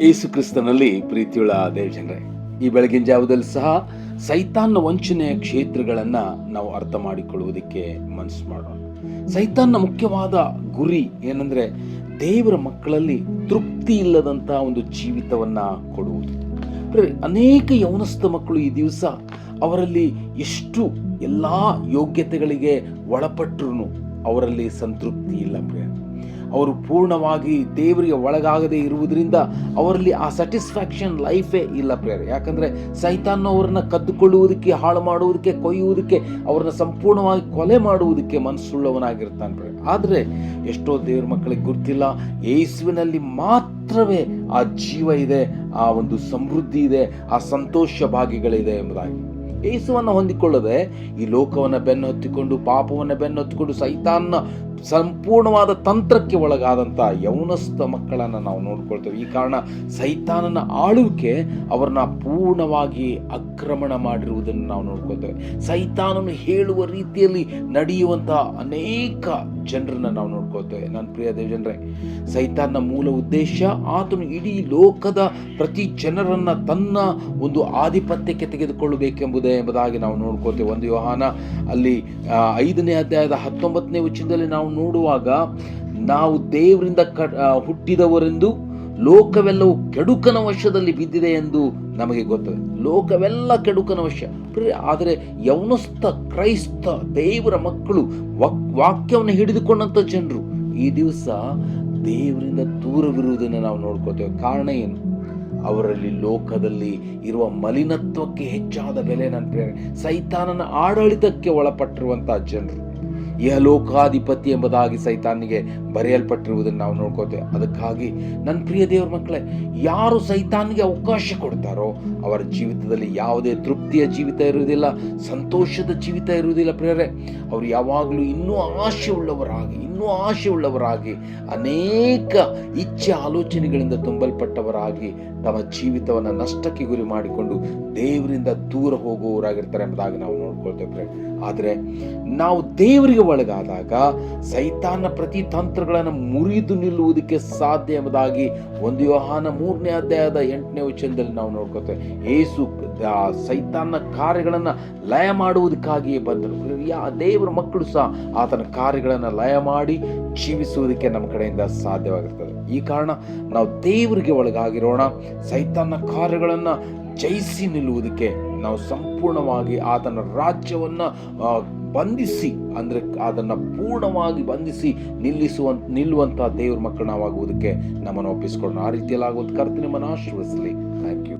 ಯೇಸು ಕ್ರಿಸ್ತನಲ್ಲಿ ಪ್ರೀತಿಯುಳ್ಳ ದೇವಜನರೇ, ಈ ಬೆಳಗಿನ ಜಾವದಲ್ಲಿ ಸಹ ಸೈತಾನ್ನ ವಂಚನೆಯ ಕ್ಷೇತ್ರಗಳನ್ನು ನಾವು ಅರ್ಥ ಮಾಡಿಕೊಳ್ಳುವುದಕ್ಕೆ ಮನಸ್ಸು ಮಾಡೋಣ. ಸೈತಾನ್ನ ಮುಖ್ಯವಾದ ಗುರಿ ಏನಂದ್ರೆ ದೇವರ ಮಕ್ಕಳಲ್ಲಿ ತೃಪ್ತಿ ಇಲ್ಲದಂತ ಒಂದು ಜೀವಿತವನ್ನ ಕೊಡುವುದು. ಅನೇಕ ಯೌವನಸ್ಥ ಮಕ್ಕಳು ಈ ದಿವಸ ಅವರಲ್ಲಿ ಎಷ್ಟು ಎಲ್ಲಾ ಯೋಗ್ಯತೆಗಳಿಗೆ ಒಳಪಟ್ಟರು ಅವರಲ್ಲಿ ಸಂತೃಪ್ತಿ ಇಲ್ಲ ಪ್ರಿಯ. ಅವರು ಪೂರ್ಣವಾಗಿ ದೇವರಿಗೆ ಒಳಗಾಗದೇ ಇರುವುದರಿಂದ ಅವರಲ್ಲಿ ಆ ಸ್ಯಾಟಿಸ್ಫ್ಯಾಕ್ಷನ್ ಲೈಫೇ ಇಲ್ಲ ಪ್ರೇಯರ್. ಯಾಕಂದ್ರೆ ಸೈತಾನ್ ಅವರನ್ನ ಕದ್ದುಕೊಳ್ಳುವುದಕ್ಕೆ, ಹಾಳು ಮಾಡುವುದಕ್ಕೆ, ಕೊಯ್ಯುವುದಕ್ಕೆ, ಅವರನ್ನ ಸಂಪೂರ್ಣವಾಗಿ ಕೊಲೆ ಮಾಡುವುದಕ್ಕೆ ಮನಸ್ಸುಳ್ಳವನಾಗಿರ್ತಾನೆ ಪ್ರೇಯರ್. ಆದ್ರೆ ಎಷ್ಟೋ ದೇವರ ಮಕ್ಕಳಿಗೆ ಗೊತ್ತಿಲ್ಲ, ಯೇಸುವಿನಲ್ಲಿ ಮಾತ್ರವೇ ಆ ಜೀವ ಇದೆ, ಆ ಒಂದು ಸಮೃದ್ಧಿ ಇದೆ, ಆ ಸಂತೋಷ ಭಾಗ್ಯಗಳಿದೆ ಎಂಬುದಾಗಿ. ಯೇಸುವನ್ನ ಹೊಂದಿಕೊಳ್ಳದೆ ಈ ಲೋಕವನ್ನ ಬೆನ್ನು ಹತ್ತಿಕೊಂಡು, ಪಾಪವನ್ನ ಬೆನ್ನು ಹತ್ತಿಕೊಂಡು, ಸೈತಾನ್ನ ಸಂಪೂರ್ಣವಾದ ತಂತ್ರಕ್ಕೆ ಒಳಗಾದಂಥ ಯೌವನಸ್ಥ ಮಕ್ಕಳನ್ನು ನಾವು ನೋಡ್ಕೊಳ್ತೇವೆ. ಈ ಕಾರಣ ಸೈತಾನನ ಆಳುವಿಕೆ ಅವರನ್ನ ಪೂರ್ಣವಾಗಿ ಆಕ್ರಮಣ ಮಾಡಿರುವುದನ್ನು ನಾವು ನೋಡ್ಕೊಳ್ತೇವೆ. ಸೈತಾನನು ಹೇಳುವ ರೀತಿಯಲ್ಲಿ ನಡೆಯುವಂತಹ ಅನೇಕ ಜನರನ್ನ ನಾವು ನೋಡ್ಕೊಳ್ತೇವೆ. ನನ್ನ ಪ್ರಿಯ ದೇವಜನರೇ, ಸೈತಾನ್ನ ಮೂಲ ಉದ್ದೇಶ ಆತನು ಇಡೀ ಲೋಕದ ಪ್ರತಿ ಜನರನ್ನ ತನ್ನ ಒಂದು ಆಧಿಪತ್ಯಕ್ಕೆ ತೆಗೆದುಕೊಳ್ಳಬೇಕೆಂಬುದೇ ಎಂಬುದಾಗಿ ನಾವು ನೋಡ್ಕೊಳ್ತೇವೆ. 1 ಯೋಹಾನ ಅಲ್ಲಿ 5ನೇ ಅಧ್ಯಾಯದ 19ನೇ ವಚನದಲ್ಲಿ ನಾವು ನೋಡುವಾಗ, ನಾವು ದೇವರಿಂದ ಹುಟ್ಟಿದವರೆಂದು ಲೋಕವೆಲ್ಲವೂ ಕೆಡುಕನ ವಶದಲ್ಲಿ ಬಿದ್ದಿದೆ ಎಂದು ನಮಗೆ ಗೊತ್ತದೆ. ಲೋಕವೆಲ್ಲ ಕೆಡುಕನ ವಶ. ಆದರೆ ಯೌವನಸ್ಥ ಕ್ರೈಸ್ತ ದೇವರ ಮಕ್ಕಳು, ವಾಕ್ಯವನ್ನು ಹಿಡಿದುಕೊಂಡಂತ ಜನರು ಈ ದಿವಸ ದೇವರಿಂದ ದೂರವಿರುವುದನ್ನು ನಾವು ನೋಡ್ಕೋತೇವೆ. ಕಾರಣ ಏನು? ಅವರಲ್ಲಿ ಲೋಕದಲ್ಲಿ ಇರುವ ಮಲಿನತ್ವಕ್ಕೆ ಹೆಚ್ಚಾದ ಬೆಲೆ. ನನ್ನ ಪ್ರಿಯ, ಸೈತಾನನ ಆಡಳಿತಕ್ಕೆ ಒಳಪಟ್ಟಿರುವಂತಹ ಜನರು, ಇಹಲೋಕಾಧಿಪತಿ ಎಂಬುದಾಗಿ ಸೈತಾನಿಗೆ ಬರೆಯಲ್ಪಟ್ಟಿರುವುದನ್ನು ನಾವು ನೋಡ್ಕೋತೇವೆ. ಅದಕ್ಕಾಗಿ ನನ್ನ ಪ್ರಿಯ ದೇವರ ಮಕ್ಕಳೇ, ಯಾರು ಸೈತಾನಿಗೆ ಅವಕಾಶ ಕೊಡ್ತಾರೋ ಅವರ ಜೀವಿತದಲ್ಲಿ ಯಾವುದೇ ತೃಪ್ತಿಯ ಜೀವಿತ ಇರುವುದಿಲ್ಲ, ಸಂತೋಷದ ಜೀವಿತ ಇರುವುದಿಲ್ಲ ಪ್ರಿಯರೇ. ಅವರು ಯಾವಾಗಲೂ ಇನ್ನೂ ಆಶೆ ಉಳ್ಳವರಾಗಿ ಅನೇಕ ಇಚ್ಛೆ ಆಲೋಚನೆಗಳಿಂದ ತುಂಬಲ್ಪಟ್ಟವರಾಗಿ ತಮ್ಮ ಜೀವಿತವನ್ನು ನಷ್ಟಕ್ಕೆ ಗುರಿ ಮಾಡಿಕೊಂಡು ದೇವರಿಂದ ದೂರ ಹೋಗುವವರಾಗಿರ್ತಾರೆ ಎಂಬುದಾಗಿ ನಾವು ನೋಡ್ಕೊಳ್ತೇವೆ. ಆದರೆ ನಾವು ದೇವರಿಗೆ ಒಳಗಾದಾಗ ಸೈತಾನ ಪ್ರತಿ ತಂತ್ರಗಳನ್ನು ಮುರಿದು ನಿಲ್ಲುವುದಕ್ಕೆ ಸಾಧ್ಯ ಎಂಬುದಾಗಿ 1 ಯೋಹಾನ 3ನೇ ಅಧ್ಯಾಯದ 8ನೇ ವಚನದಲ್ಲಿ ನಾವು ನೋಡ್ಕೊತೇವೆ. ಯೇಸು ಸೈತಾನ ಕಾರ್ಯಗಳನ್ನು ಲಯ ಮಾಡುವುದಕ್ಕಾಗಿಯೇ ಬಂದರು. ದೇವರ ಮಕ್ಕಳು ಸಹ ಆತನ ಕಾರ್ಯಗಳನ್ನು ಲಯ ಮಾಡಿ ಜೀವಿಸುವುದಕ್ಕೆ ನಮ್ಮ ಕಡೆಯಿಂದ ಸಾಧ್ಯವಾಗಿರ್ತದೆ. ಈ ಕಾರಣ ನಾವು ದೇವರಿಗೆ ಒಳಗಾಗಿರೋಣ. ಸೈತಾನ ಕಾರ್ಯಗಳನ್ನು ಜಯಿಸಿ ನಿಲ್ಲುವುದಕ್ಕೆ ನಾವು ಸಂಪೂರ್ಣವಾಗಿ ಆತನ ರಾಜ್ಯವನ್ನ ಬಂಧಿಸಿ, ಅಂದ್ರೆ ಅದನ್ನ ಪೂರ್ಣವಾಗಿ ಬಂಧಿಸಿ ನಿಲ್ಲುವಂತಹ ದೇವರ ಮಕ್ಕಳು ನಾವಾಗುವುದಕ್ಕೆ ನಮ್ಮನ್ನು ಒಪ್ಪಿಸಿಕೊಳ್ಳೋಣ. ಆ ರೀತಿಯಲ್ಲಿ ಆಗುವಂತ ಕರ್ತನೆ ನಿಮ್ಮನ್ನು ಆಶೀರ್ವದಿಸಲಿ. Thank you.